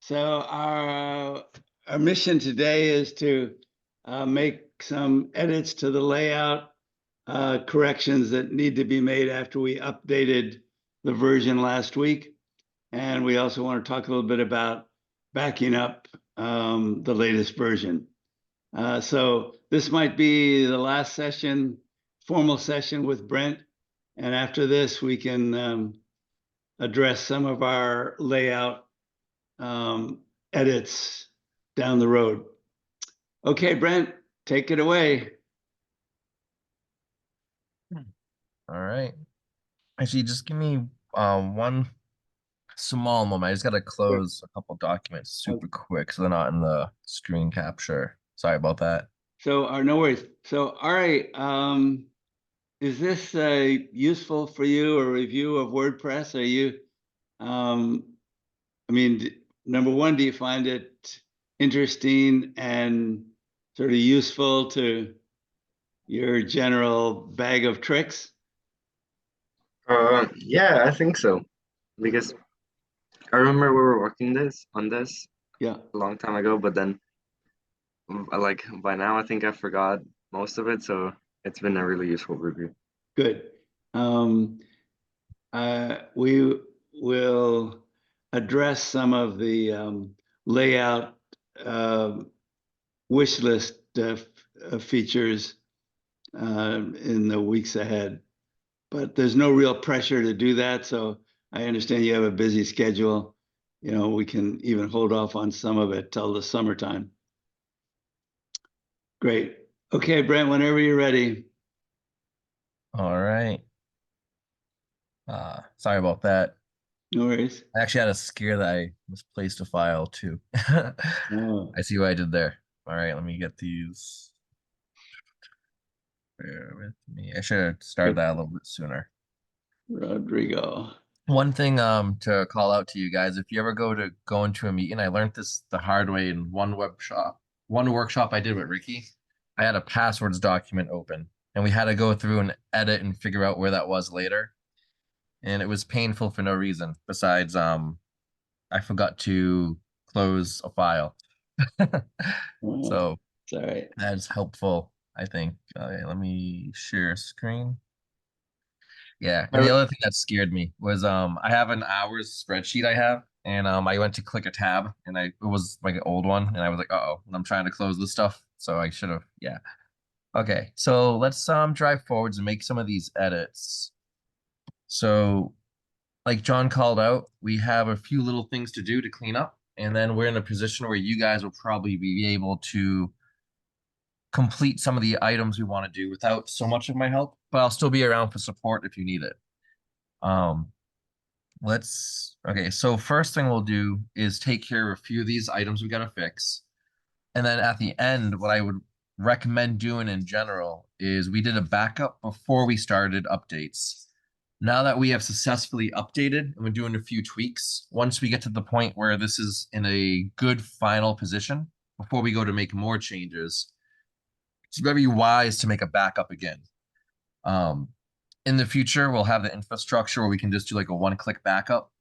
So our mission today is to make some edits to the layout, corrections that need to be made after we updated the version last week. And we also want to talk a little bit about backing up the latest version. So this might be the last session, formal session with Brent. And after this, we can address some of our layout edits down the road. Okay, Brent, take it away. All right. Actually, just give me one small moment. I just got to close a couple documents super quick so they're not in the screen capture. Sorry about that. So, no worries. So, all right. Is this useful for you, a review of WordPress? Are you, I mean, number one, do you find it interesting and sort of useful to your general bag of tricks? Yeah, I think so. Because I remember we were working on this Yeah. a long time ago, but then like by now I think I forgot most of it, so it's been a really useful review. Good. We will address some of the layout wish list features in the weeks ahead, but there's no real pressure to do that. So I understand you have a busy schedule. You know, we can even hold off on some of it till the summertime. Great. Okay, Brent, whenever you're ready. All right. Sorry about that. No worries. I actually had a scare that I misplaced a file too. Oh. I see what I did there. All right, let me get these. Bear with me. I should have started that a little bit sooner. Rodrigo. One thing to call out to you guys, if you ever go into a meeting, I learned this the hard way in one workshop I did with Ricky. I had a passwords document open and we had to go through and edit and figure out where that was later. And it was painful for no reason besides I forgot to close a file. So sorry. that's helpful, I think. Okay, let me share screen. Yeah, and the other thing that scared me was I have an hours spreadsheet I have, and I went to click a tab, and it was like an old one, and I was like, uh-oh, and I'm trying to close this stuff, so I should have, yeah. Okay, so let's drive forwards and make some of these edits. So, like John called out, we have a few little things to do to clean up, and then we're in a position where you guys will probably be able to complete some of the items we want to do without so much of my help, but I'll still be around for support if you need it. Okay, so first thing we'll do is take care of a few of these items we got to fix. And then at the end, what I would recommend doing in general is we did a backup before we started updates. Now that we have successfully updated and we're doing a few tweaks, once we get to the point where this is in a good final position, before we go to make more changes, it's very wise to make a backup again. In the future, we'll have the infrastructure where we can just do like a one-click backup.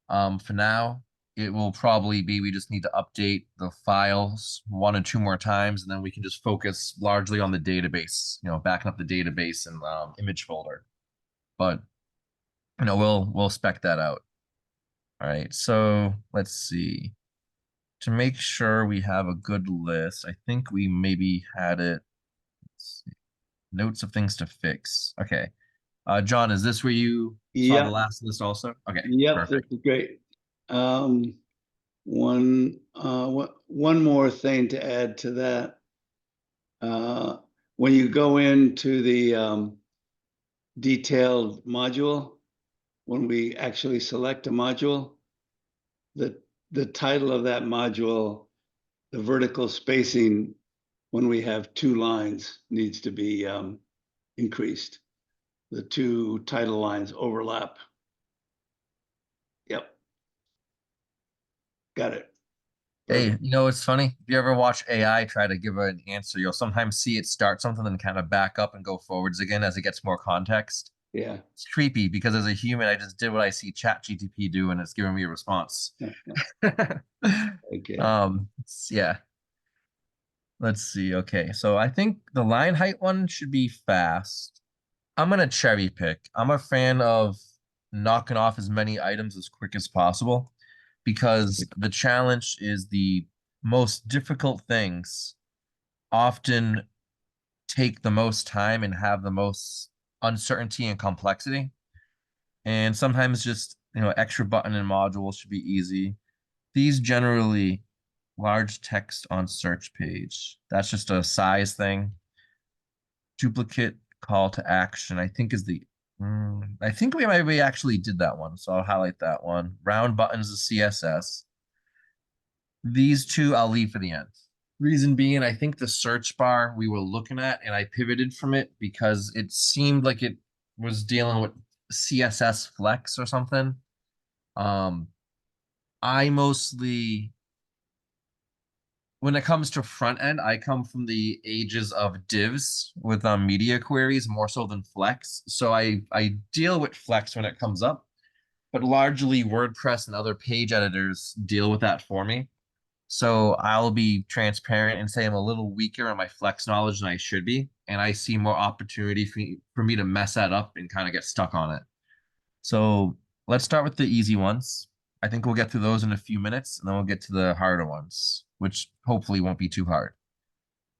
For now, it will probably be we just need to update the files 1 or 2 more times, and then we can just focus largely on the database, backing up the database and image folder. But we'll spec that out. All right, so let's see. To make sure we have a good list, I think we maybe had it. Let's see. Notes of things to fix. Okay. John, is this where you saw the last list also? Okay. Yep, Perfect. this is great. One more thing to add to that. When you go into the detailed module, when we actually select a module, the title of that module, the vertical spacing, when we have 2 lines, needs to be increased. The 2 title lines overlap. Yep. Got it. Hey, it's funny. If you ever watch AI try to give an answer, you'll sometimes see it start something and kind of back up and go forwards again as it gets more context. Yeah. It's creepy because as a human, I just did what I see ChatGPT do and it's giving me a response. Okay. Yeah. Let's see. Okay, so I think the line height one should be fast. I'm gonna cherry pick. I'm a fan of knocking off as many items as quick as possible because the challenge is the most difficult things often take the most time and have the most uncertainty and complexity. And sometimes just, extra button and modules should be easy. These generally large text on search page. That's just a size thing. Duplicate call to action, I think is I think we actually did that one. So I'll highlight that one. Round buttons is CSS. These two I'll leave for the end. Reason being, I think the search bar we were looking at and I pivoted from it because it seemed like it was dealing with CSS flex or something. I mostly, when it comes to front end, I come from the ages of divs with media queries more so than flex. So I deal with flex when it comes up, but largely WordPress and other page editors deal with that for me. So I'll be transparent and say I'm a little weaker on my flex knowledge than I should be, and I see more opportunity for me to mess that up and kind of get stuck on it. So let's start with the easy ones. I think we'll get through those in a few minutes, and then we'll get to the harder ones, which hopefully won't be too hard.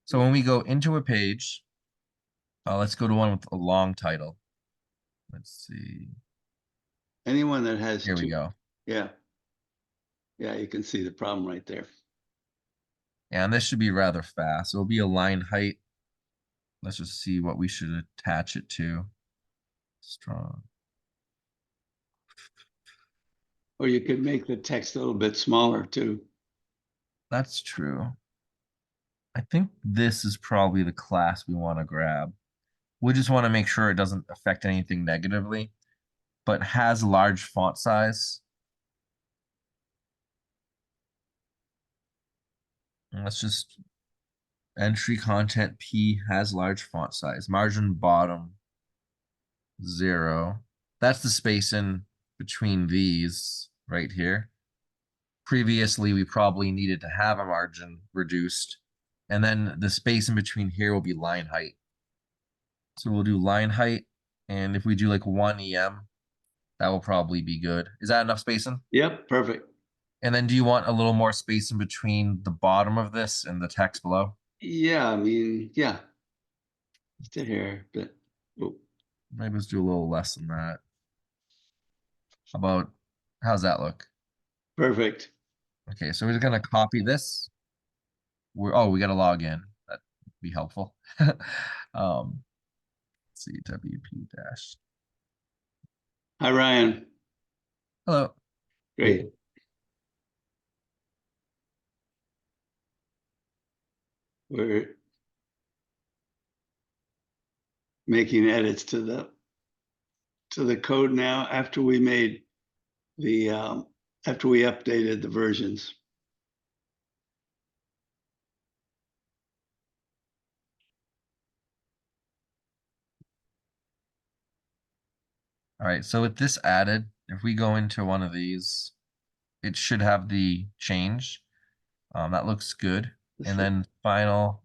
So when we go into a page, let's go to one with a long title. Let's see. Anyone that has Here we two, go. yeah. Yeah, you can see the problem right there. And this should be rather fast. It'll be a line height. Let's just see what we should attach it to. Strong. Or you could make the text a little bit smaller too. That's true. I think this is probably the class we want to grab. We just want to make sure it doesn't affect anything negatively, but has large font size. And let's just entry content P has large font size. Margin bottom 0. That's the space in between these right here. Previously, we probably needed to have a margin reduced. And then the space in between here will be line height. So we'll do line height. And if we do like 1 EM, that will probably be good. Is that enough spacing? Yep, perfect. And then do you want a little more space in between the bottom of this and the text below? Yeah, I mean, yeah. Just a hair, but oh, Maybe let's do a little less than that. How's that look? perfect. Okay, so we're gonna copy this. We gotta log in. That'd be helpful. Let's see, WP dash. Hi, Ryan. Hello. Great. We're making edits to the code now after we made the after we updated the versions. All right, so with this added, if we go into one of these, it should have the change. That looks good. And then final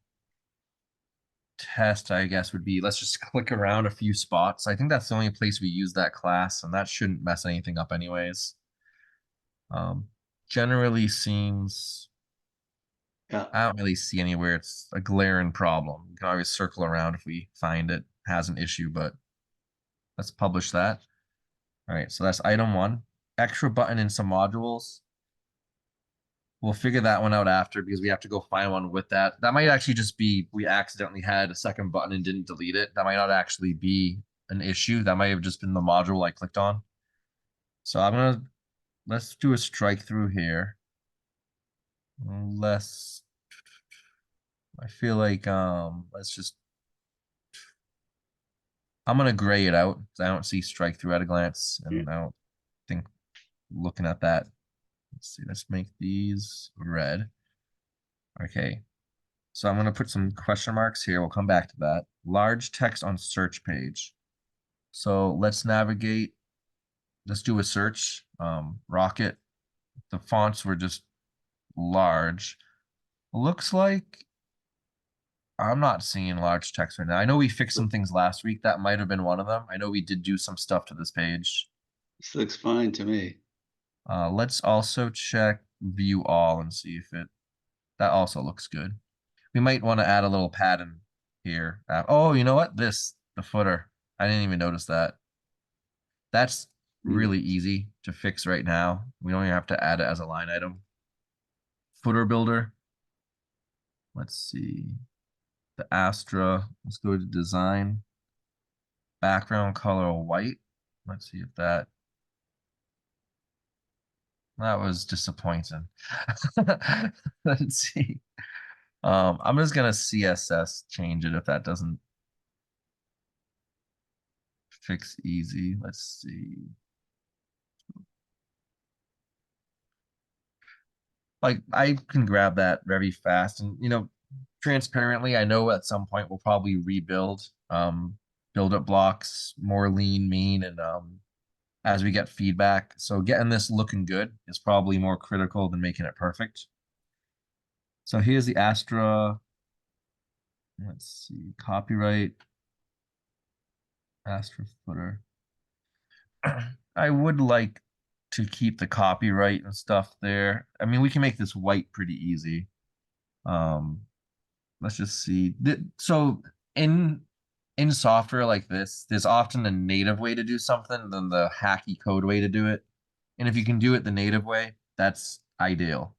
test, I guess, would be let's just click around a few spots. I think that's the only place we use that class, and that shouldn't mess anything up anyways. Generally seems, Yeah. I don't really see anywhere it's a glaring problem. We can always circle around if we find it has an issue, but let's publish that. All right, so that's item 1. Extra button in some modules. We'll figure that one out after because we have to go find one with that. That might actually just be we accidentally had a second button and didn't delete it. That might not actually be an issue. That might have just been the module I clicked on. So let's do a strike through here. I feel like let's just I'm gonna gray it out because I don't see strike through at a glance, and I don't think looking at that. Let's see, let's make these red. Okay. So I'm going to put some question marks here. We'll come back to that. Large text on search page. So let's navigate. Let's do a search. Rocket. The fonts were just large. Looks like I'm not seeing large text right now. I know we fixed some things last week. That might have been one of them. I know we did do some stuff to this page. This looks fine to me. Let's also check view all and see if that also looks good. We might want to add a little pattern here. Oh, you know what? The footer. I didn't even notice that. That's really easy to fix right now. We don't even have to add it as a line item. Footer builder. Let's see. The Astra. Let's go to design. Background color white. Let's see if that was disappointing. Let's see. I'm just gonna CSS change it if that doesn't fix easy. Let's see. Like I can grab that very fast, and transparently, I know at some point we'll probably rebuild build up blocks more lean, mean, and as we get feedback. So getting this looking good is probably more critical than making it perfect. So here's the Astra. Let's see, copyright, Astra footer. I would like to keep the copyright and stuff there. I mean, we can make this white pretty easy. Let's just see. So in software like this, there's often a native way to do something than the hacky code way to do it. And if you can do it the native way, that's ideal.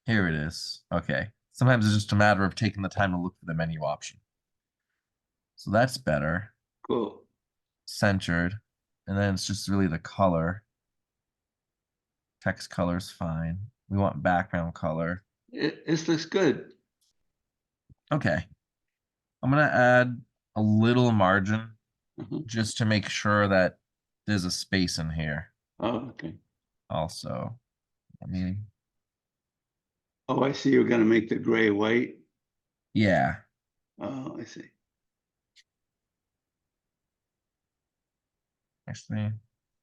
Here it is. Okay. Sometimes it's just a matter of taking the time to look for the menu option. So that's better. Cool. Centered. And then it's just really the color. Text color is fine. We want background color. This looks good. Okay. I'm going to add a little margin just to make sure that there's a space in here. Oh, okay. Also, I mean, Oh, I see. You're going to make the gray white. yeah. Oh, I see. Actually,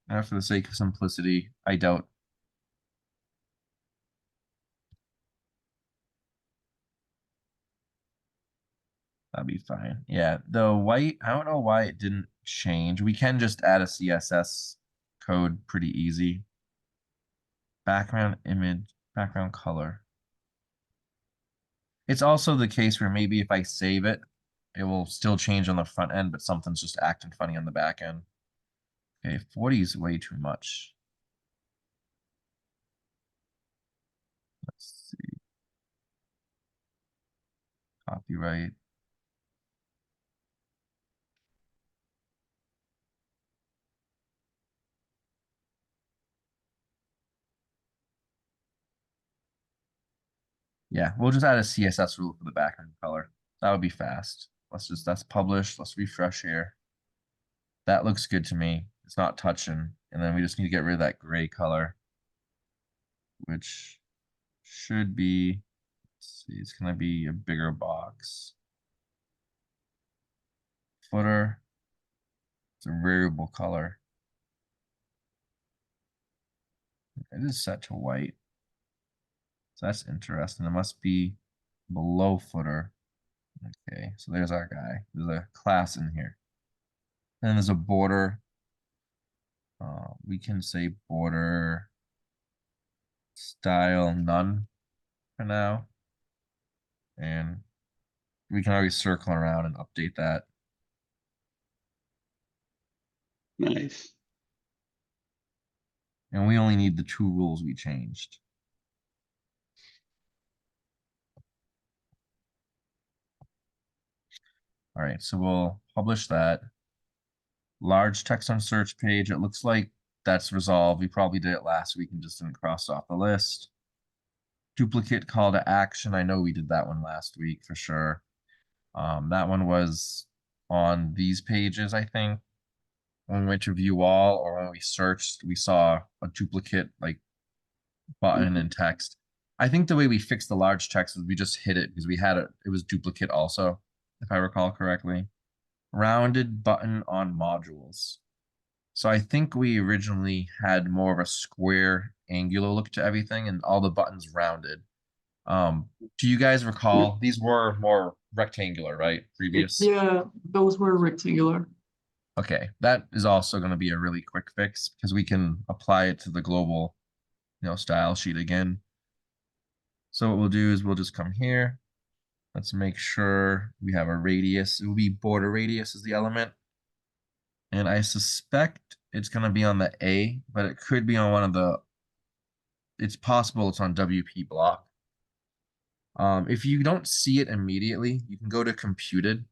for the sake of simplicity, I doubt. That'd be fine. Yeah, the white, I don't know why it didn't change. We can just add a CSS code pretty easy. Background image, background color. It's also the case where maybe if I save it, it will still change on the front end, but something's just acting funny on the back end. Okay, 40 is way too much. Let's see. Copyright. Yeah, we'll just add a CSS rule for the background color. That would be fast. That's published. Let's refresh here. That looks good to me. It's not touching. And then we just need to get rid of that gray color, which should be, let's see, it's gonna be a bigger box. Footer. It's a variable color. It is set to white. So that's interesting. It must be below footer. Okay, so there's our guy. There's a class in here. And there's a border. We can say border style none for now. And we can always circle around and update that. Nice. And we only need the two rules we changed. All right, so we'll publish that. Large text on search page. It looks like that's resolved. We probably did it last week and just didn't cross off the list. Duplicate call to action. I know we did that one last week for sure. That one was on these pages, I think. When we went to view all or when we searched, we saw a duplicate like button and text. I think the way we fixed the large text was we just hit it because we had it was duplicate also, if I recall correctly. Rounded button on modules. So I think we originally had more of a square angular look to everything and all the buttons rounded. Do you guys recall these were more rectangular, right? Previous? Yeah, those were rectangular. Okay, that is also going to be a really quick fix because we can apply it to the global, style sheet again. So what we'll do is we'll just come here. Let's make sure we have a radius. It will be border radius is the element. And I suspect it's going to be on the A, but it could be on one of the, it's possible it's on WP block. If you don't see it immediately, you can go to computed.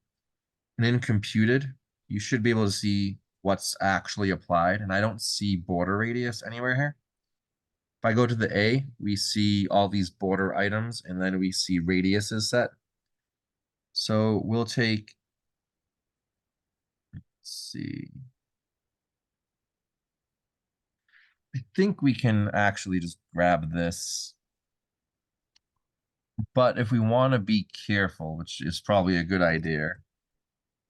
And in computed, you should be able to see what's actually applied. And I don't see border radius anywhere here. If I go to the A, we see all these border items, and then we see radius is set. So we'll take, let's see. I think we can actually just grab this. But if we want to be careful, which is probably a good idea,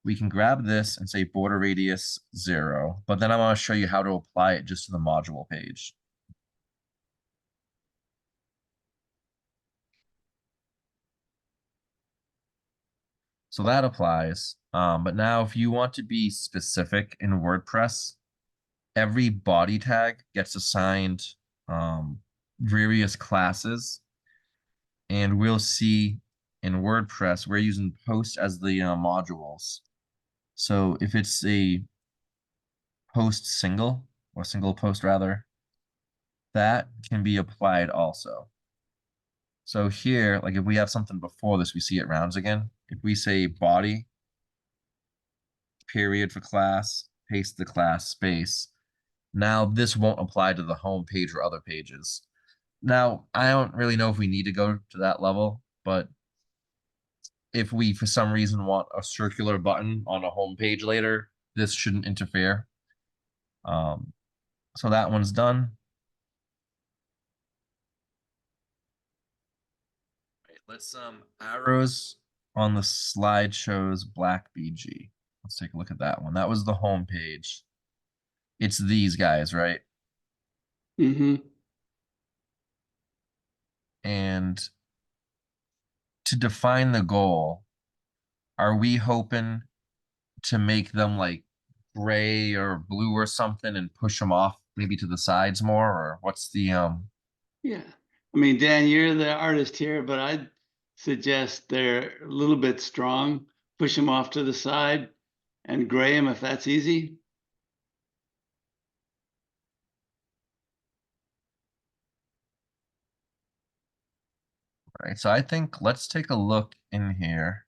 we can grab this and say border radius 0. But then I want to show you how to apply it just to the module page. So that applies. But now if you want to be specific in WordPress, every body tag gets assigned various classes. And we'll see in WordPress, we're using post as the modules. So if it's a post single, or single post rather, that can be applied also. So here, like if we have something before this, we see it rounds again. If we say body, period for class, paste the class space, now this won't apply to the home page or other pages. Now, I don't really know if we need to go to that level, but if we, for some reason, want a circular button on a home page later, this shouldn't interfere. So that one's done. Right, let's arrows on the slide shows black BG. Let's take a look at that one. That was the home page. It's these guys, right? Mm-hmm. And to define the goal, are we hoping to make them like gray or blue or something and push them off maybe to the sides more, or what's the Yeah. I mean, Dan, you're the artist here, but I'd suggest they're a little bit strong. Push them off to the side and gray them if that's easy. right? So I think let's take a look in here.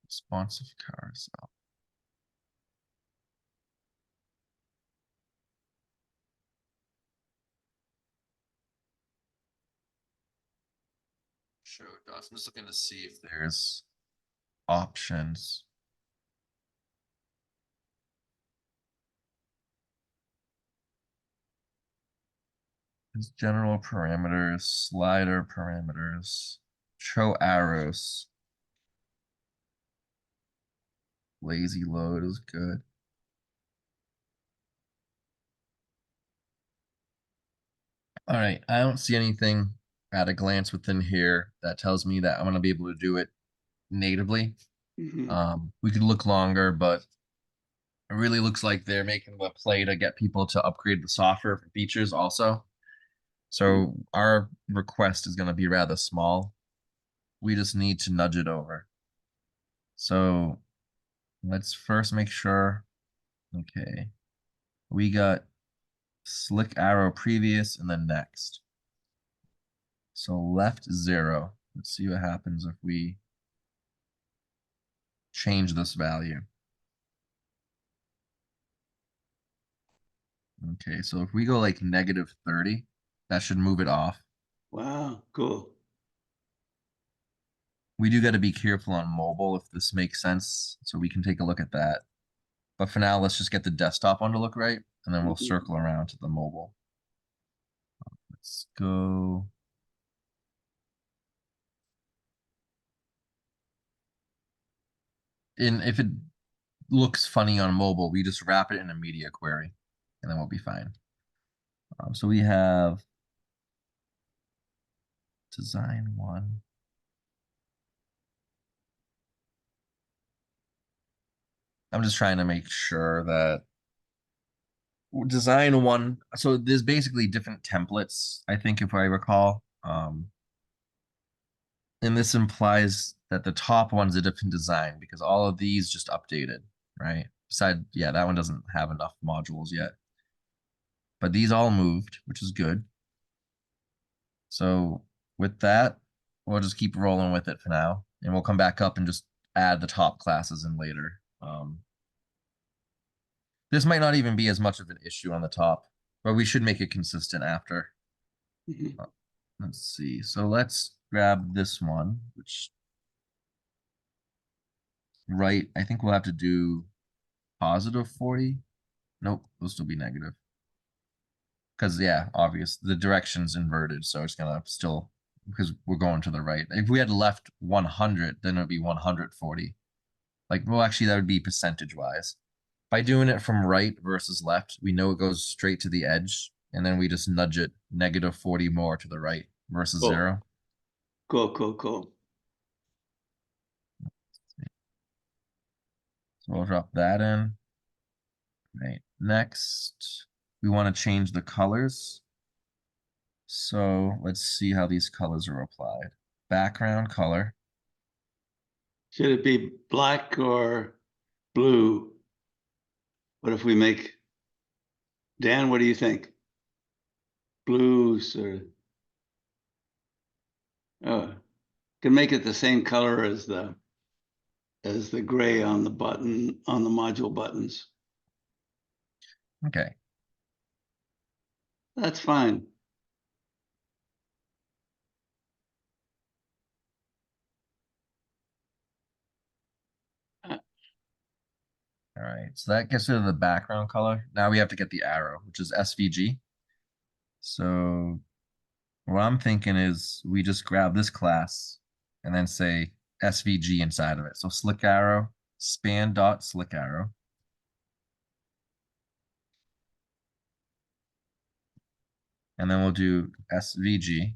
Responsive carousel. Show dots. I'm just looking to see if there's options. There's general parameters, slider parameters, show arrows. Lazy load is good. All right, I don't see anything at a glance within here that tells me that I'm gonna be able to do it natively. Mhm. We could look longer, but it really looks like they're making the play to get people to upgrade the software for features also. So our request is gonna be rather small. We just need to nudge it over. So let's first make sure. Okay, we got slick arrow previous and then next. So left 0. Let's see what happens if we change this value. Okay, so if we go like -30, that should move it off. Wow, cool. We do got to be careful on mobile if this makes sense, so we can take a look at that. But for now, let's just get the desktop one to look right, and then we'll circle around to the mobile. Let's go. And if it looks funny on mobile, we just wrap it in a media query, and then we'll be fine. So we have design one. I'm just trying to make sure that design one. So there's basically different templates, I think, if I recall. And this implies that the top one's a different design because all of these just updated, right? Yeah, that one doesn't have enough modules yet. But these all moved, which is good. So with that, we'll just keep rolling with it for now. And we'll come back up and just add the top classes in later. This might not even be as much of an issue on the top, but we should make it consistent after. Mhm. Let's see. So let's grab this one, which right, I think we'll have to do positive 40. Nope, it'll still be negative. Because yeah, obvious the direction's inverted, so it's gonna still because we're going to the right. If we had left 100, then it would be 140. Like, well, actually, that would be percentage wise. By doing it from right versus left, we know it goes straight to the edge, and then we just nudge it negative 40 more to the right versus Cool. 0. Cool. So we'll drop that in. Right. Next, we want to change the colors. So let's see how these colors are applied. Background color. Should it be black or blue? What if we make, Dan, what do you think? Blues or, can make it the same color as the gray on the button, on the module buttons. Okay. That's fine. All right. So that gets rid of the background color. Now we have to get the arrow, which is SVG. So what I'm thinking is we just grab this class and then say SVG inside of it. So slick arrow, span dot slick arrow. And then we'll do SVG.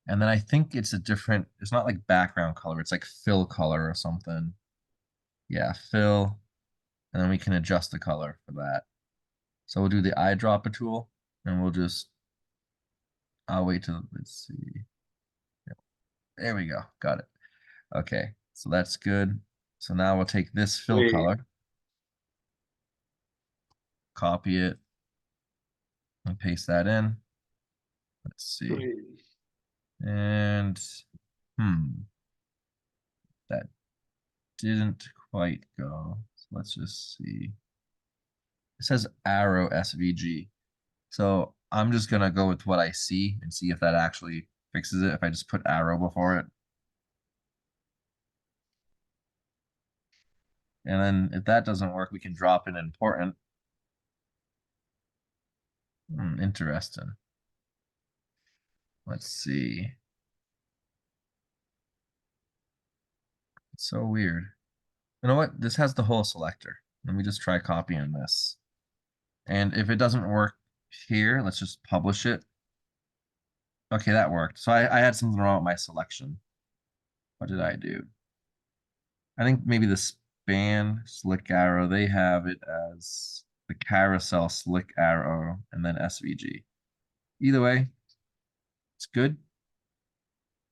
And then I think it's a different, it's not like background color, it's like fill color or something. Yeah, fill. And then we can adjust the color for that. So we'll do the eyedropper tool and we'll just, I'll wait till, let's see. There we go. Got it. Okay. So that's good. So now we'll take this fill Wait. color, copy it, and paste that in. Let's see. Great. And that didn't quite go. So let's just see. It says arrow SVG. So I'm just gonna go with what I see and see if that actually fixes it if I just put arrow before it. And then if that doesn't work, we can drop in important. Interesting. Let's see. It's so weird. You know what? This has the whole selector. Let me just try copying this. And if it doesn't work here, let's just publish it. Okay, that worked. So I had something wrong with my selection. What did I do? I think maybe the span slick arrow, they have it as the carousel slick arrow and then SVG. Either way, it's good.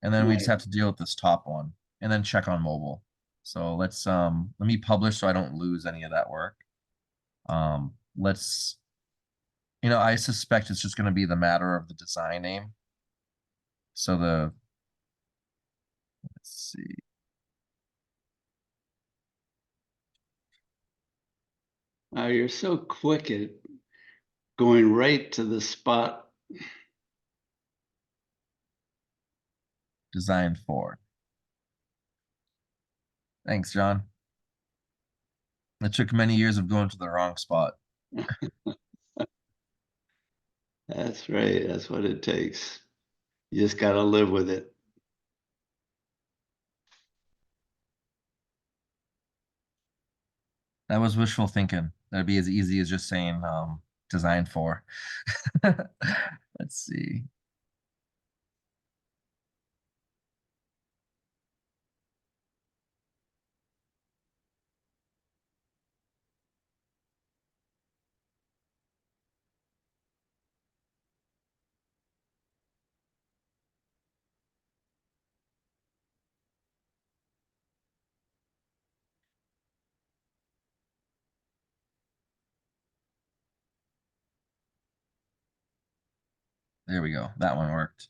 And then we just have to deal with this top one and then check on mobile. So let's let me publish so I don't lose any of that work. Let's I suspect it's just going to be the matter of the design name. So let's see. You're so quick at going right to the spot. Design 4. Thanks, John. It took many years of going to the wrong spot. That's right. That's what it takes. You just got to live with it. That was wishful thinking. That'd be as easy as just saying designed for. Let's see. There we go. That one worked.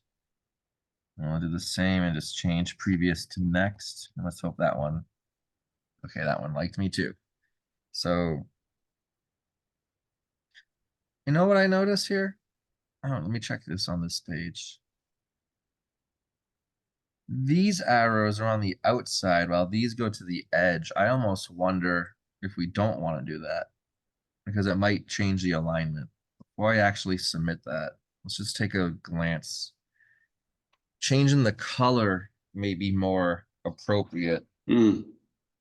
And I'll do the same and just change previous to next. And let's hope that one. Okay, that one liked me too. So, you know what I noticed here? Oh, let me check this on this page. These arrows are on the outside while these go to the edge. I almost wonder if we don't want to do that because it might change the alignment. Before I actually submit that, let's just take a glance. Changing the color may be more appropriate. Hmm.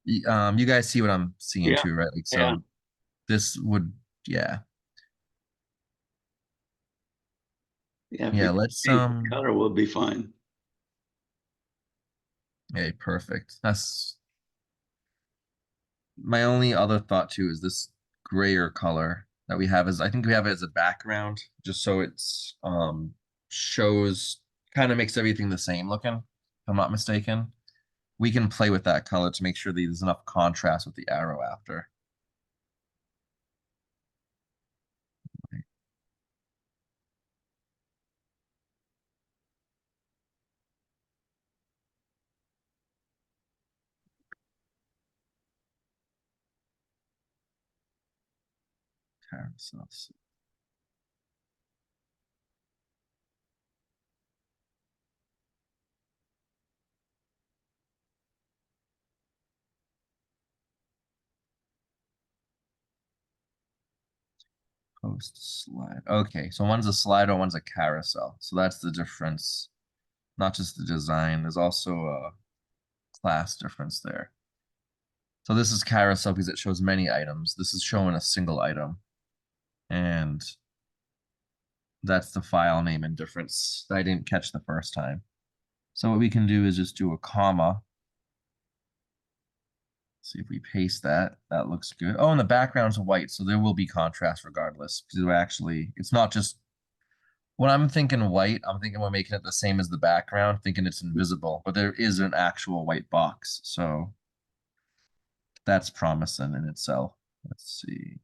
You guys see what I'm seeing Yeah, too, right? Like, so yeah. this would, yeah. Yeah, if Yeah, we let's, change the color will be fine. okay, perfect. That's my only other thought too is this grayer color that we have is I think we have it as a background just so it's shows kind of makes everything the same looking, if I'm not mistaken. We can play with that color to make sure that there's enough contrast with the arrow after. Carousels. Post slide. Okay, so one's a slider, one's a carousel. So that's the difference. Not just the design, there's also a class difference there. So this is carousel because it shows many items. This is showing a single item. And that's the file name and difference that I didn't catch the first time. So what we can do is just do a comma. See if we paste that, that looks good. Oh, and the background's white, so there will be contrast regardless. Because actually, it's not just, when I'm thinking white, I'm thinking we're making it the same as the background, thinking it's invisible, but there is an actual white box. So that's promising in itself. Let's see.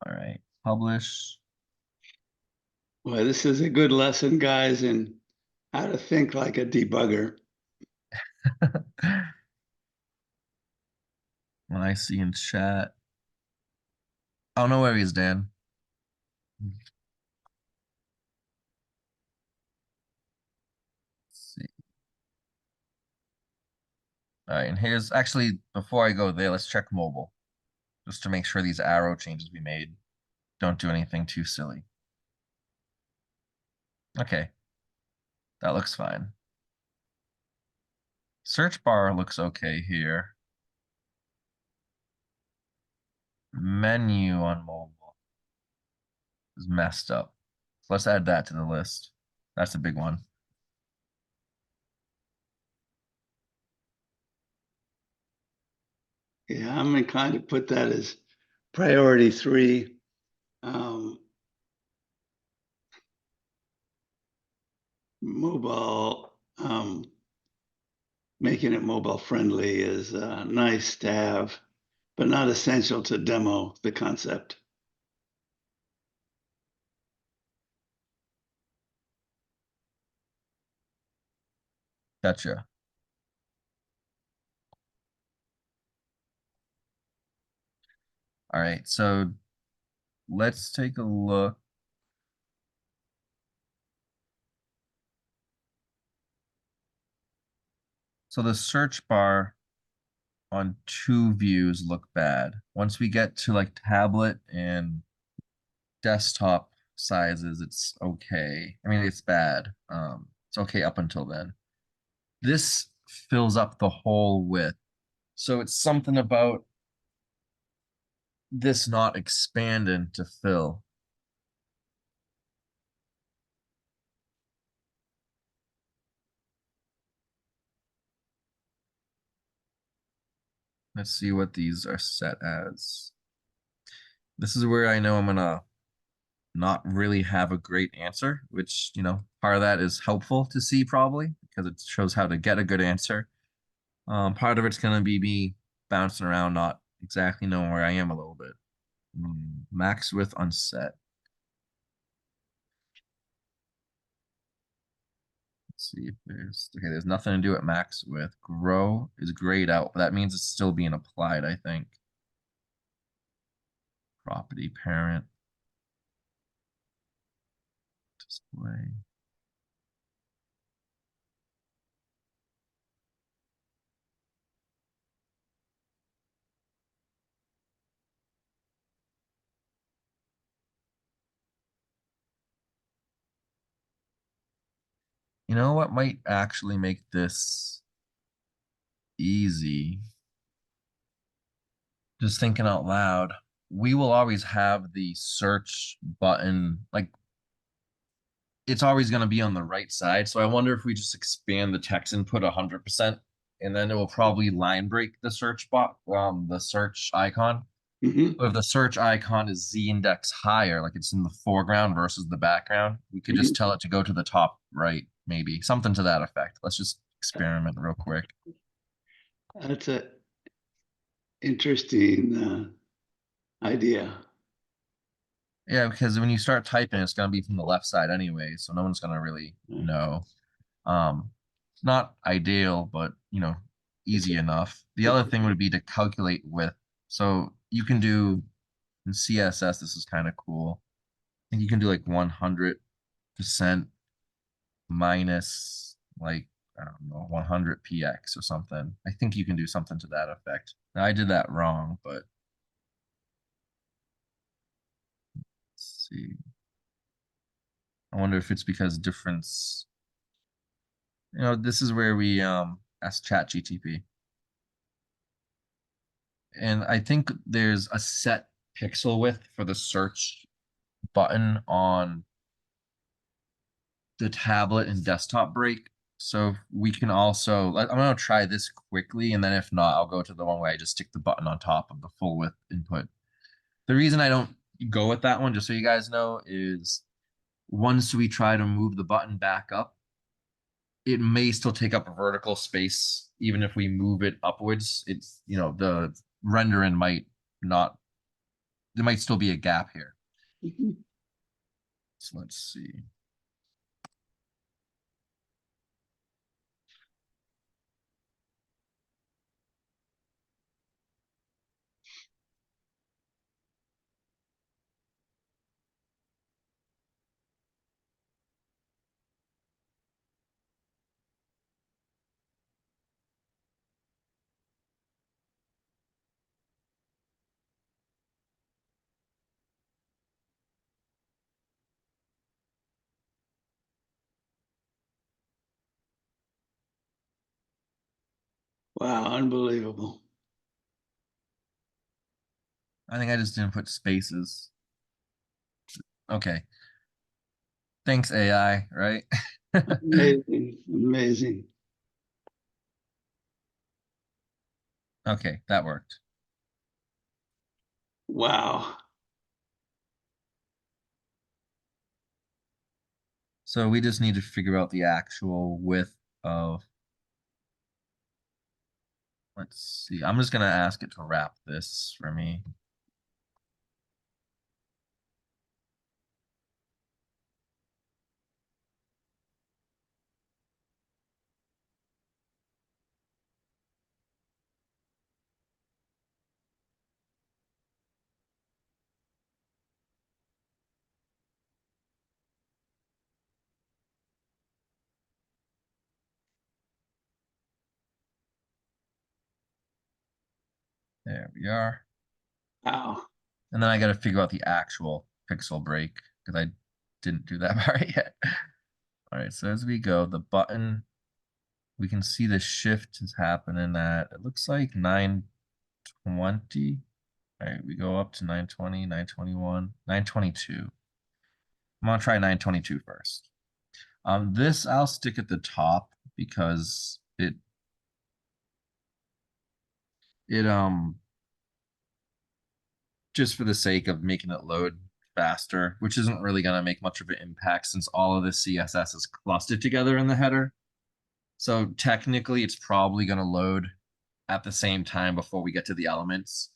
All right, publish. Boy, this is a good lesson, guys, in how to think like a debugger. When I see in chat, oh, no worries, Dan. Let's see. All right, and here's actually, before I go there, let's check mobile just to make sure these arrow changes we made don't do anything too silly. Okay, that looks fine. Search bar looks okay here. Menu on mobile is messed up. So let's add that to the list. That's a big one. Yeah, I'm inclined to put that as priority 3. Mobile, making it mobile friendly is nice to have, but not essential to demo the concept. Gotcha. All right, so let's take a look. So the search bar on 2 views look bad. Once we get to like tablet and desktop sizes, it's okay. I mean, it's bad. It's okay up until then. This fills up the whole width. So it's something about this not expanding to fill. Let's see what these are set as. This is where I know I'm gonna not really have a great answer, which, you know, part of that is helpful to see probably because it shows how to get a good answer. Part of it's gonna be me bouncing around, not exactly knowing where I am a little bit. Max width unset. Let's see if there's nothing to do at max width. Grow is grayed out, but that means it's still being applied, I think. Property parent. Display. You know what might actually make this easy? Just thinking out loud, we will always have the search button, like it's always going to be on the right side. So I wonder if we just expand the text input 100%, and then it will probably line break the search the search icon. Mhm. If the search icon is Z index higher, like it's in the foreground versus the background, we could just tell it to go to the top right, maybe something to that effect. Let's just experiment real quick. That's a interesting idea. Yeah, because when you start typing, it's gonna be from the left side anyway, so no one's gonna really know. Not ideal, but you know, easy enough. The other thing would be to calculate width. So you can do in CSS, this is kind of cool. I think you can do like 100% minus like, I don't know, 100 px or something. I think you can do something to that effect. Now, I did that wrong, but let's see. I wonder if it's because difference. You know, this is where we ask ChatGTP. And I think there's a set pixel width for the search button on the tablet and desktop break. So we can also, I'm going to try this quickly. And then if not, I'll go to the one where I just stick the button on top of the full width input. The reason I don't go with that one, just so you guys know, is once we try to move the button back up, it may still take up a vertical space. Even if we move it upwards, it's, you know, the rendering might not, there might still be a gap here. So let's see. Wow, unbelievable. I think I just didn't put spaces. Okay. Thanks, AI, right? Amazing, amazing. Okay, that worked. Wow. So we just need to figure out the actual width of, let's see. I'm just gonna ask it to wrap this for me. There we are. Wow. And then I got to figure out the actual pixel break because I didn't do that part yet. All right. right, so as we go, the button, we can see the shift is happening at, it looks like 920. All right, we go up to 920, 921, 922. I'm gonna try 922 first. This I'll stick at the top because it just for the sake of making it load faster, which isn't really gonna make much of an impact since all of the CSS is clustered together in the header. So technically it's probably gonna load at the same time before we get to the elements,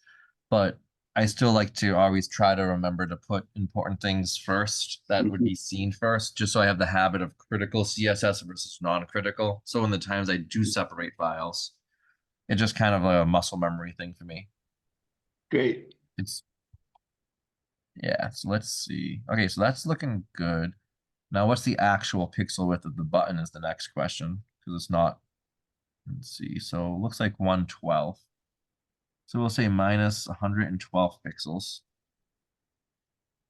but I still like to always try to remember to put important things first that would be seen first, just so I have the habit of critical CSS versus non-critical. So in the times I do separate files, it's just kind of a muscle memory thing for me. Great. It's yeah, so let's see. Okay, so that's looking good. Now what's the actual pixel width of the button is the next question, because it's not, let's see, so it looks like 112. So we'll say minus 112 pixels.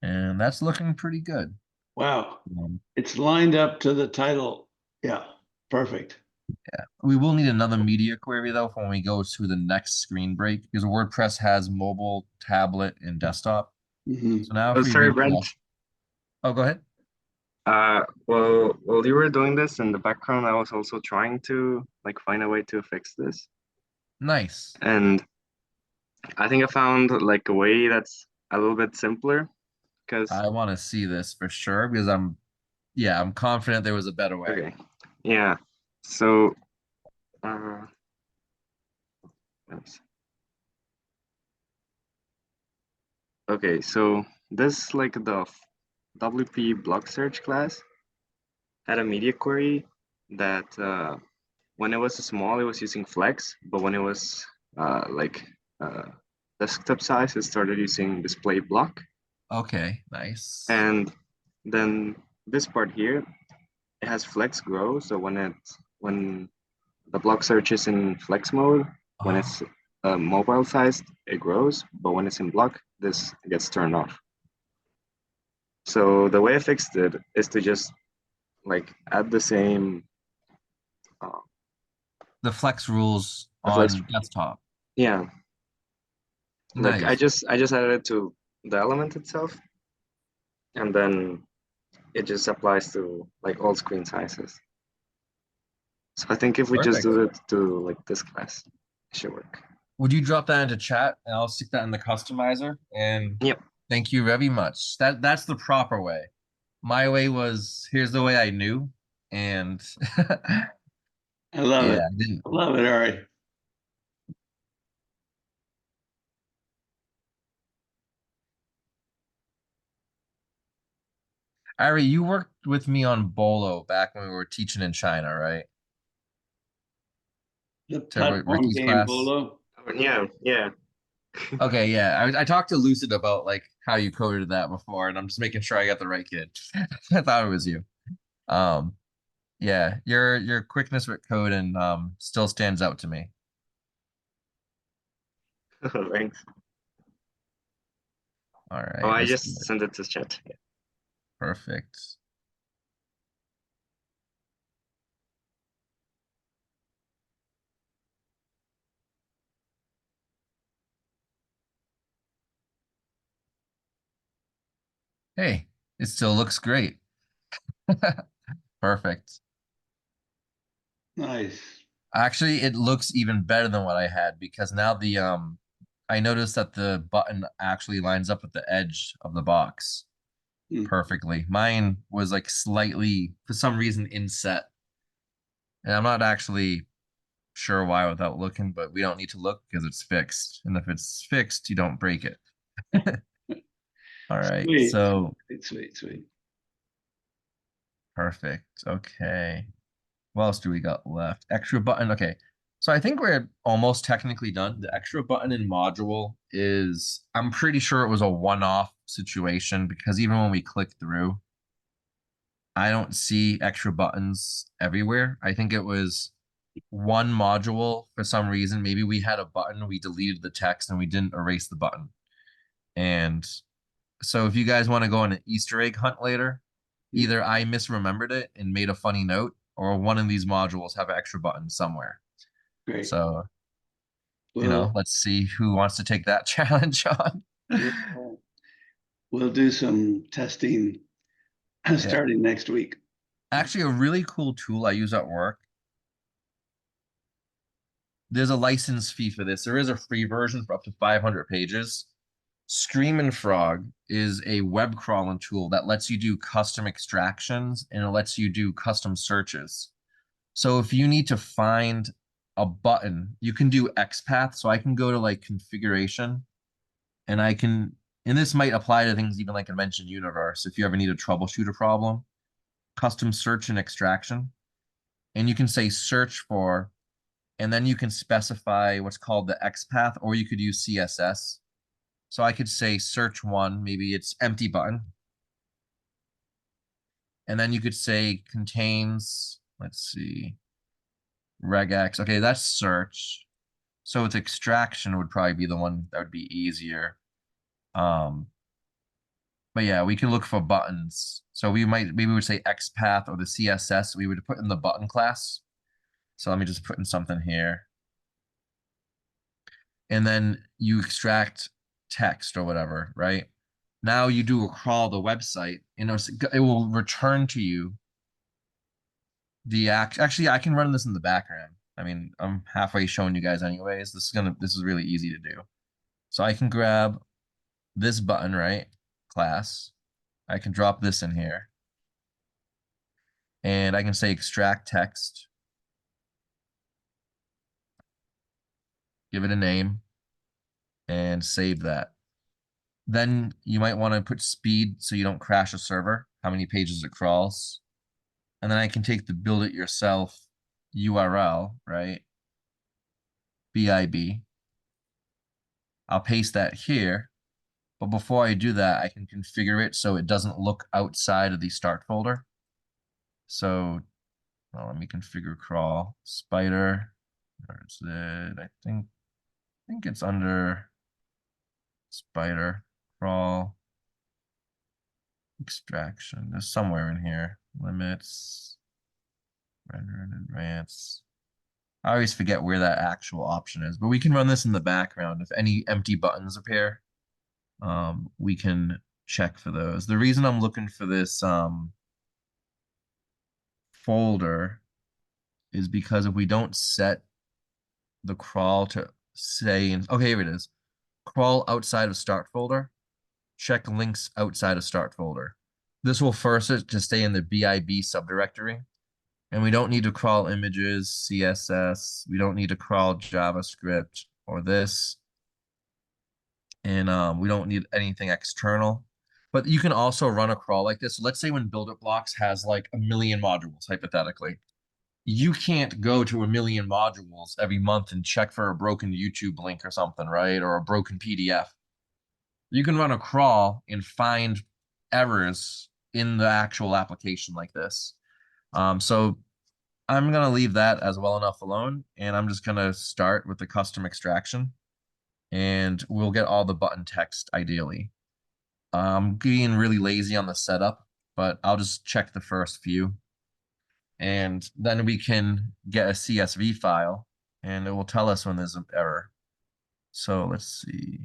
And that's looking pretty good. Wow. Um, It's lined up to the title. Yeah, perfect. we will need another media query though for when we go to the next screen break, because WordPress has mobile, tablet, and desktop. Mhm. So now Oh, if we sorry, refresh- Brent. Oh, go ahead. Well, while you were doing this in the background, I was also trying to like find a way to fix this. Nice. And I think I found like a way that's a little bit simpler because I want to see this for sure because I'm confident there was a better way. okay. Yeah. So oops. Okay, so this like the WP block search class had a media query that when it was small it was using flex, but when it was like desktop size it started using display block. Okay, nice. And then this part here, it has flex grow. So when the block search is in flex mode, when it's mobile sized, it grows, but when it's in block, this gets turned off. So the way I fixed it is to just like add the same. The flex rules The on flex- desktop. Yeah, like I Nice. just added it to the element itself, and then it just applies to like all screen sizes. So I think if we just Perfect. do it to like this class, it should work. Would you drop that into chat and I'll stick that in the customizer? And Yep. thank you very much. That's the proper way. My way was here's the way I knew, and I love yeah, it. I didn't. I love it, Ari. Ari, you worked with me on Bolo back when we were teaching in China, right? The To platform Ricky's game, class. Bolo. Yeah, yeah. Okay, yeah. I talked to Lucid about like how you coded that before, and I'm just making sure I got the right kid. I thought it was you. Yeah, your quickness with code and still stands out to me. Thanks. All right, Oh, I let's just do it. sent it to chat. Yeah. Perfect. Hey, it still looks great. Perfect. Nice. Actually, it looks even better than what I had because now the I noticed that the button actually lines up with the edge of the box Hmm. perfectly. Mine was like slightly, for some reason, inset. And I'm not actually sure why without looking, but we don't need to look because it's fixed. And if it's fixed, you don't break it. All right, Sweet. so Sweet. perfect. Okay. What else do we got left? Extra button. Okay. So I think we're almost technically done. The extra button in module is, I'm pretty sure it was a one-off situation because even when we click through, I don't see extra buttons everywhere. I think it was one module for some reason. Maybe we had a button, we deleted the text and we didn't erase the button. And so if you guys want to go on an Easter egg hunt later, Either I misremembered it and made a funny note, or one of these modules have an extra button somewhere. Great. So, Well, let's see who wants to take that challenge on. we'll do some testing starting next week. Actually, a really cool tool I use at work. There's a license fee for this. There is a free version for up to 500 pages. Stream and Frog is a web crawling tool that lets you do custom extractions and it lets you do custom searches. So if you need to find a button, you can do XPath. So I can go to like configuration and and this might apply to things even like Invention Universe. If you ever need to troubleshoot a problem, custom search and extraction, and you can say search for, and then you can specify what's called the XPath, or you could use CSS. So I could say search one, maybe it's empty button. And then you could say contains, let's see, regex. Okay, that's search. So it's extraction would probably be the one that would be easier. But yeah, we can look for buttons. So maybe we would say XPath or the CSS we would put in the button class. So let me just put in something here. And then you extract text or whatever, right? Now you do a crawl the website, it will return to you actually I can run this in the background. I mean, I'm halfway showing you guys anyways. This is really easy to do. So I can grab this button, right? Class. I can drop this in here. And I can say extract text. Give it a name and save that. Then you might want to put speed so you don't crash a server, how many pages it crawls. And then I can take the build it yourself URL, right? BIB. I'll paste that here. But before I do that, I can configure it so it doesn't look outside of the start folder. So let me configure crawl spider. Where is it? I think it's under spider crawl extraction. There's somewhere in here. Limits, render and advance. I always forget where that actual option is, but we can run this in the background. If any empty buttons appear, we can check for those. The reason I'm looking for this folder is because if we don't set the crawl to say, okay, here it is. Crawl outside of start folder, check links outside of start folder. This will force it to stay in the BIB subdirectory. And we don't need to crawl images, CSS. We don't need to crawl JavaScript or this. And we don't need anything external. But you can also run a crawl like this. Let's say when BuildItBlocks has like 1 million modules, hypothetically. You can't go to 1 million modules every month and check for a broken YouTube link or something, right? Or a broken PDF. You can run a crawl and find errors in the actual application like this. So I'm going to leave that as well enough alone. And I'm just going to start with the custom extraction. And we'll get all the button text ideally. I'm being really lazy on the setup, but I'll just check the first few. And then we can get a CSV file and it will tell us when there's an error. So let's see.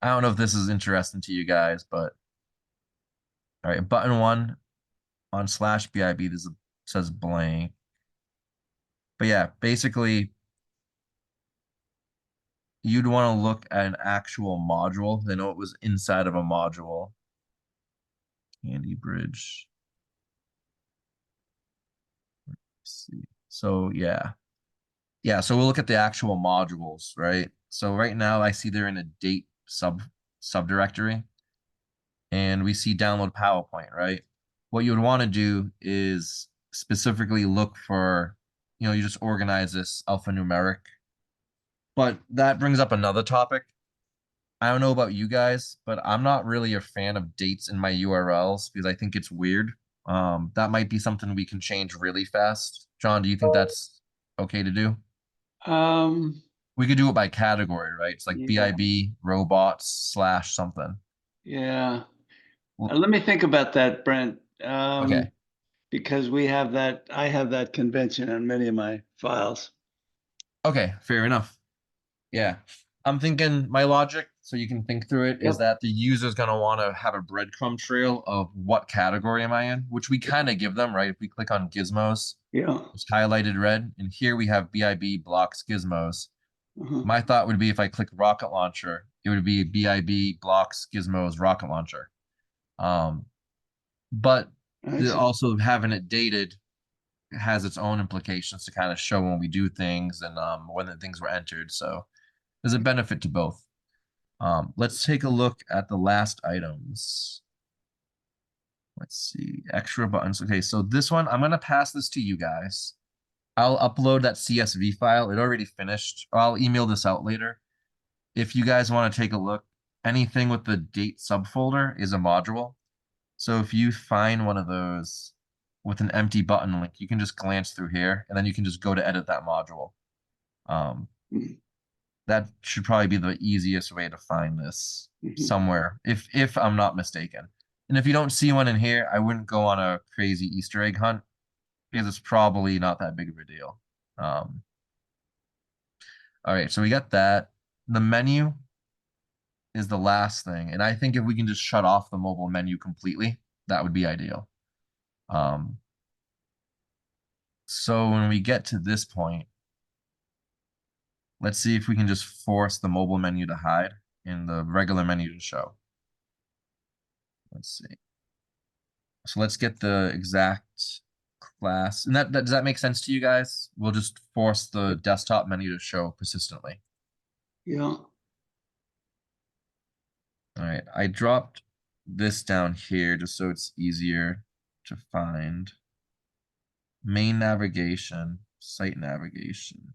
I don't know if this is interesting to you guys, but all right, button 1 on /BIB, says blank. But yeah, basically you'd want to look at an actual module. They know it was inside of a module. Candy Bridge. Let's see. So yeah. Yeah, so we'll look at the actual modules, right? So right now I see they're in a date subdirectory. And we see download PowerPoint, right? What you would want to do is specifically look for, you just organize this alphanumeric. But that brings up another topic. I don't know about you guys, but I'm not really a fan of dates in my URLs because I think it's weird. That might be something we can change really fast. John, do you think that's okay to do? We could do it by category, right? It's like Yeah. BIB robots / something. Yeah. Let me think about that, Brent. Okay. because I have that convention on many of my files. Okay, fair enough. Yeah. I'm thinking my logic, so you can think through it, is Yep. that the user's gonna want to have a breadcrumb trail of what category am I in, which we kind of give them, right? If we click on gizmos, Yeah. it's highlighted red, and here we have BIB blocks gizmos. Uh-huh. My thought would be if I click rocket launcher, it would be BIB blocks gizmos rocket launcher. But I see. also having it dated has its own implications to kind of show when we do things and when the things were entered. So there's a benefit to both. Let's take a look at the last items. Let's see, extra buttons. Okay, so this one, I'm gonna pass this to you guys. I'll upload that CSV file. It already finished. I'll email this out later. If you guys want to take a look, anything with the date subfolder is a module. So if you find one of those with an empty button link, you can just glance through here and then you can just go to edit that module. Mhm. That should probably be the easiest way to find this Mhm. somewhere, if I'm not mistaken. And if you don't see one in here, I wouldn't go on a crazy Easter egg hunt because it's probably not that big of a deal. All right, so we got that. The menu is the last thing, and I think if we can just shut off the mobile menu completely, that would be ideal. So when we get to this point, let's see if we can just force the mobile menu to hide and the regular menu to show. Let's see. So let's get the exact class. And that does that make sense to you guys? We'll just force the desktop menu to show persistently. Yeah. All right, I dropped this down here just so it's easier to find. Main navigation, site navigation.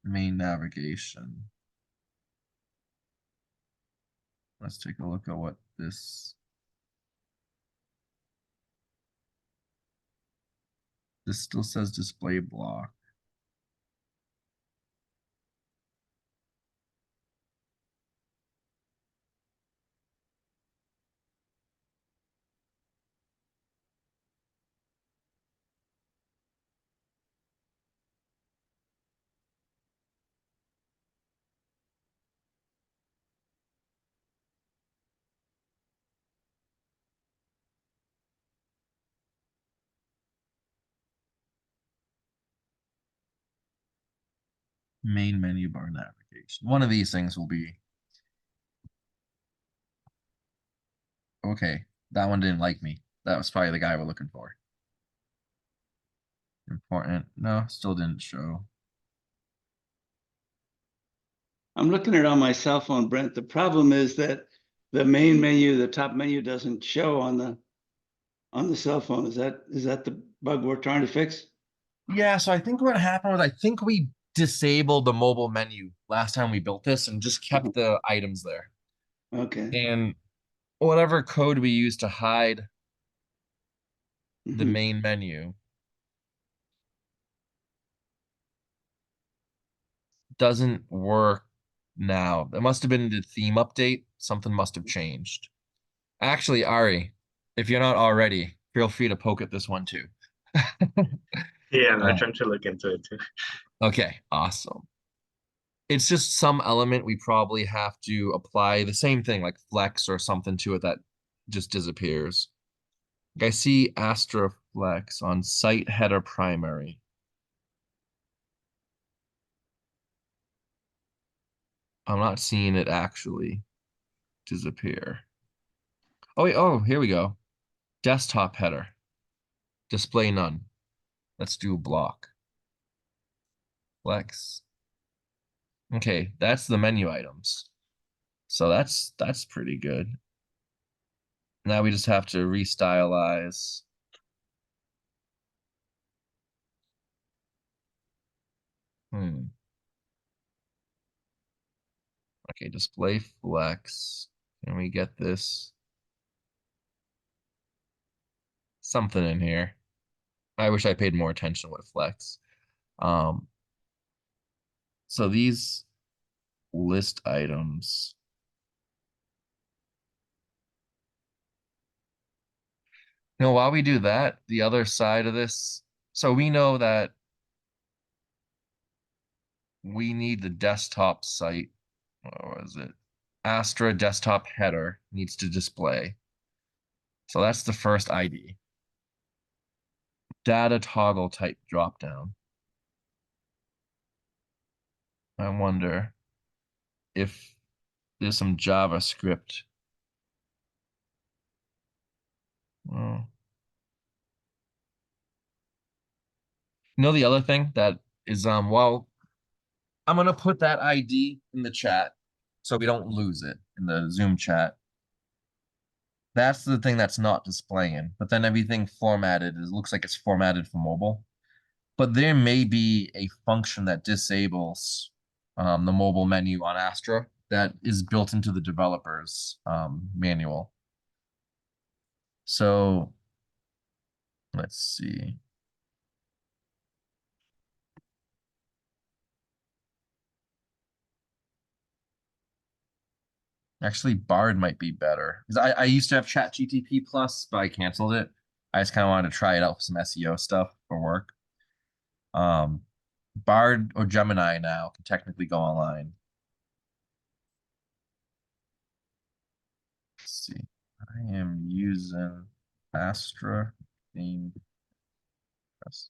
Main navigation. Let's take a look at what this still says display block. Main menu bar navigation. One of these things will be okay. That one didn't like me. That was probably the guy we're looking for. Important. No, still didn't show. I'm looking at it on my cell phone, Brent. The problem is that the main menu, the top menu doesn't show on the cell phone. Is that the bug we're trying to fix? Yeah, so I think what happened was I think we disabled the mobile menu last time we built this and just kept the items there. Okay. And whatever code we used to hide the Mhm. main menu doesn't work now. It must have been the theme update. Something must have changed. Actually, Ari, if you're not already, feel free to poke at this one too. Yeah, I'm Uh, trying to look into it too. okay, awesome. It's just some element we probably have to apply the same thing like flex or something to it that just disappears. Like I see Astra Flex on site header primary. I'm not seeing it actually disappear. Oh wait, oh, here we go. Desktop header. Display none. Let's do a block. Flex. Okay, that's the menu items. So that's pretty good. Now we just have to restylize. Okay, display flex. Can we get this? Something in here. I wish I paid more attention with flex. So these list items. While we do that, the other side of this, so we know that we need the desktop site. What was it? Astra desktop header needs to display. So that's the first ID. Data toggle type dropdown. I wonder if there's some JavaScript. Well, the other thing that is well, I'm gonna put that ID in the chat so we don't lose it in the Zoom chat. That's the thing that's not displaying, but then everything formatted, it looks like it's formatted for mobile. But there may be a function that disables the mobile menu on Astra that is built into the developer's manual. So let's see. Actually, Bard might be better. 'Cause I used to have ChatGTP Plus, but I canceled it. I just kind of wanted to try it out for some SEO stuff for work. Bard or Gemini now can technically go online. Let's see. I am using Astra theme. Yes.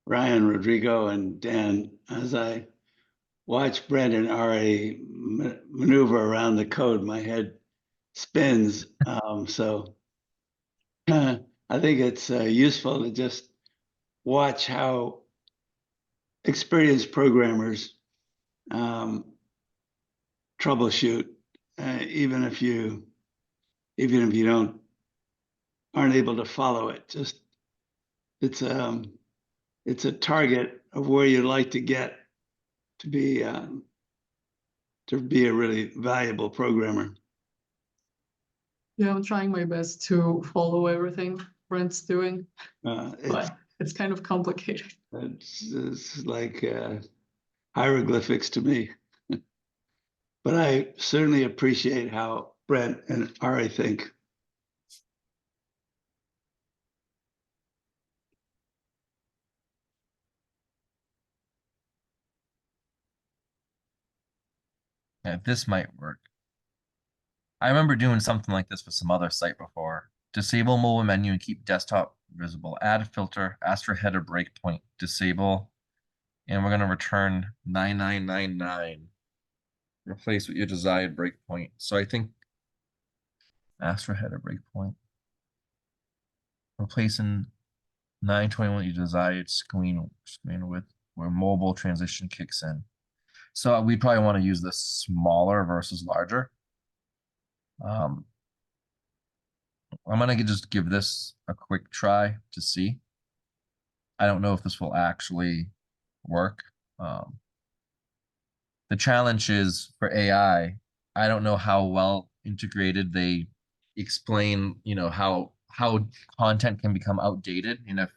Ryan, Rodrigo, and Dan, as I watch Brent and Ari maneuver around the code, my head spins. So I think it's useful to just watch how experienced programmers troubleshoot, even if you aren't able to follow it. Just it's a target of where you'd like to get to be a really valuable programmer. Yeah, I'm trying my best to follow everything Brent's doing, It's, but it's kind of complicated. it's like hieroglyphics to me. But I certainly appreciate how Brent and Ari think. Yeah, this might work. I remember doing something like this with some other site before. Disable mobile menu and keep desktop visible. Add filter, Astra header breakpoint, disable, and we're gonna return 9999. Replace with your desired breakpoint. So I think Astra header breakpoint. Replacing 921 with your desired screen width where mobile transition kicks in. So we probably want to use this smaller versus larger. I'm gonna just give this a quick try to see. I don't know if this will actually work. The challenge is for AI, I don't know how well integrated they explain, how content can become outdated, and if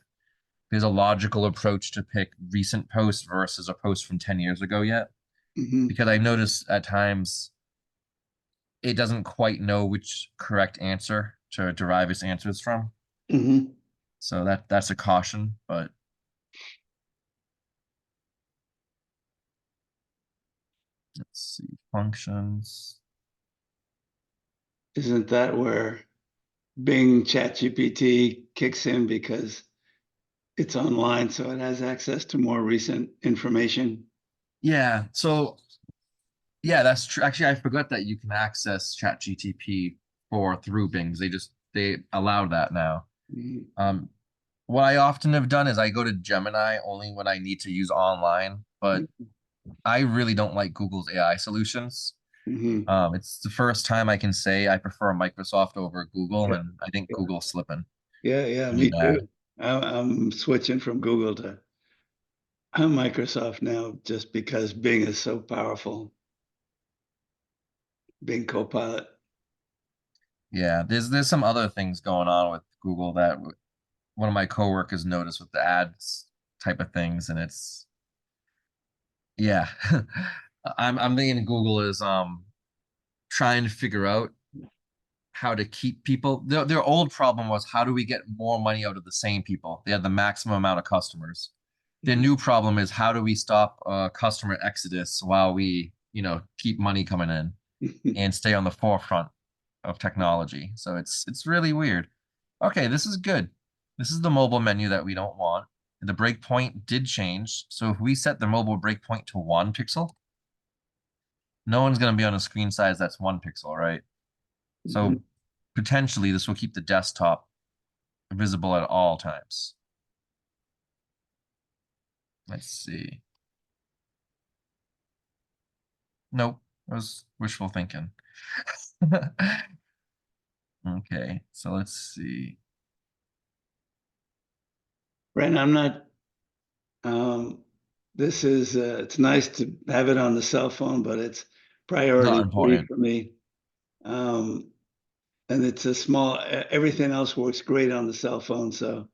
there's a logical approach to pick recent posts versus a post from 10 years ago yet. Mhm. Because I noticed at times it doesn't quite know which correct answer to derive its answers from. Mhm. So that's a caution, but let's see, functions. Isn't that where Bing ChatGPT kicks in because it's online, so it has access to more recent information? Yeah, so yeah, that's true. Actually, I forgot that you can access ChatGTP through Bing. They allow that now. Mhm. What I often have done is I go to Gemini only when I need to use online, but I really don't like Google's AI solutions. Mhm. It's the first time I can say I prefer Microsoft over Google, Yeah. and I think Google's slipping Yeah, pretty me bad. too. I'm switching from Google to Microsoft now just because Bing is so powerful. Bing Copilot. Yeah, there's some other things going on with Google that one of my coworkers noticed with the ads type of things, and it's yeah. I'm thinking Google is trying to figure out how to keep people. Their old problem was how do we get more money out of the same people? They had the maximum amount of customers. Their new problem is how do we stop customer exodus while we, keep money coming in and stay on the forefront of technology. So it's really weird. Okay, this is good. This is the mobile menu that we don't want. The breakpoint did change. So if we set the mobile breakpoint to 1 pixel, no one's going to be on a screen size that's 1 pixel, right? So potentially this will keep the desktop visible at all times. Let's see. Nope, that was wishful thinking. Okay, so let's see. Brent, I'm not, this is, it's nice to have it on the cell phone, but it's priority Not 3 important. for me. And it's a small, everything else works great on the cell phone, so.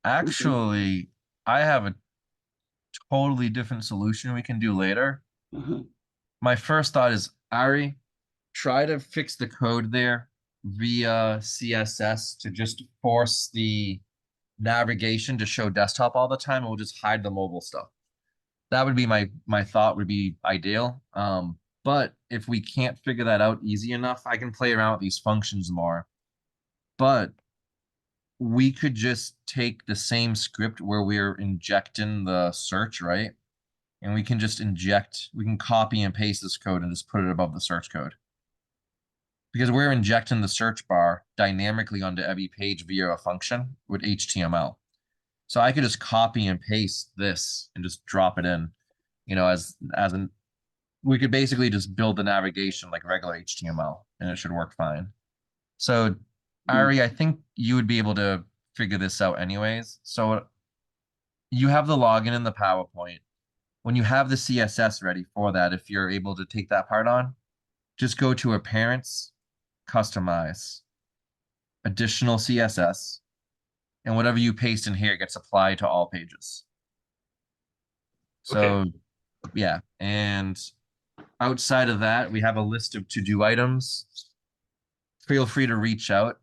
Actually, I have a totally different solution we can do later. uh-huh. My first thought is, Ari, try to fix the code there via CSS to just force the navigation to show desktop all the time, and we'll just hide the mobile stuff. That would be my thought would be ideal. But if we can't figure that out easy enough, I can play around with these functions more. But we could just take the same script where we're injecting the search, right? And we can just we can copy and paste this code and just put it above the search code. Because we're injecting the search bar dynamically onto every page via a function with HTML. So I could just copy and paste this and just drop it in, we could basically just build the navigation like regular HTML and it should work fine. So Ari, I think you would be able to figure this out anyways. So you have the login in the PowerPoint. When you have the CSS ready for that, if you're able to take that part on, just go to Appearance, Customize, Additional CSS, and whatever you paste in here gets applied to all pages. So, Okay. yeah. And outside of that, we have a list of to-do items. Feel free to reach out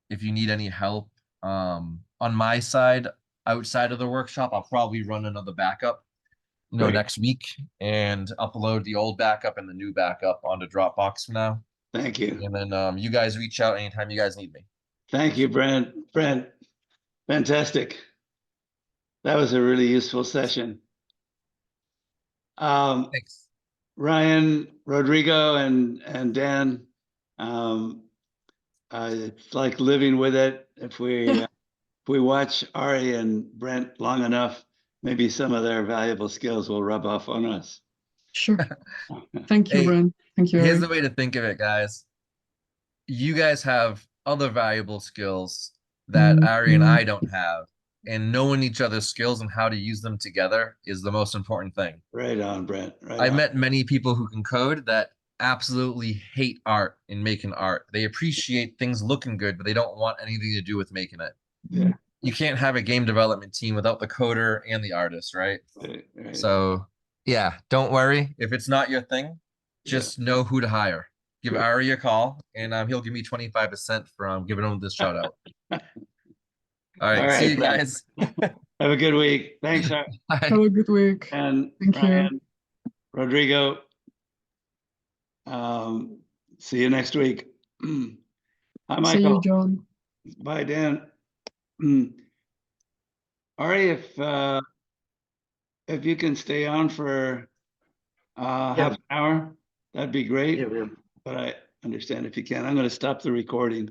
if you need any help. On my side, outside of the workshop, I'll probably run another backup, Great. next week and upload the old backup and the new backup onto Dropbox for now. Thank you. And then you guys reach out anytime you guys need me. Thank you, Brent. Brent, fantastic. That was a really useful session. Thanks. Ryan, Rodrigo, and Dan, it's like living with it. If we watch Ari and Brent long enough, maybe some of their valuable skills will rub off on us. Sure. Thank you, Hey, Brent. Thank you, here's Ari. the way to think of it, guys. You guys have other valuable skills that Ari and I don't have, and knowing each other's skills and how to use them together is the most important thing. Right on, Brent. Right I on. met many people who can code that absolutely hate art and making art. They appreciate things looking good, but they don't want anything to do with making it. Yeah. You can't have a game development team without the coder and the artist, right? Right. So, yeah, don't worry. If it's not your thing, just know who to hire. Give Good. Ari a call, and he'll give me 25% from giving him this shout out. All right, see you Brent. guys. Have a good week. Thanks, Bye. Have a good week. and Thank you. Ryan, Rodrigo. See you next week. Hi, See Michael. you, John. Bye, Dan. Ari, if you can stay on for half an hour, that'd be great. Yeah. But I understand if you can. I'm going to stop the recording.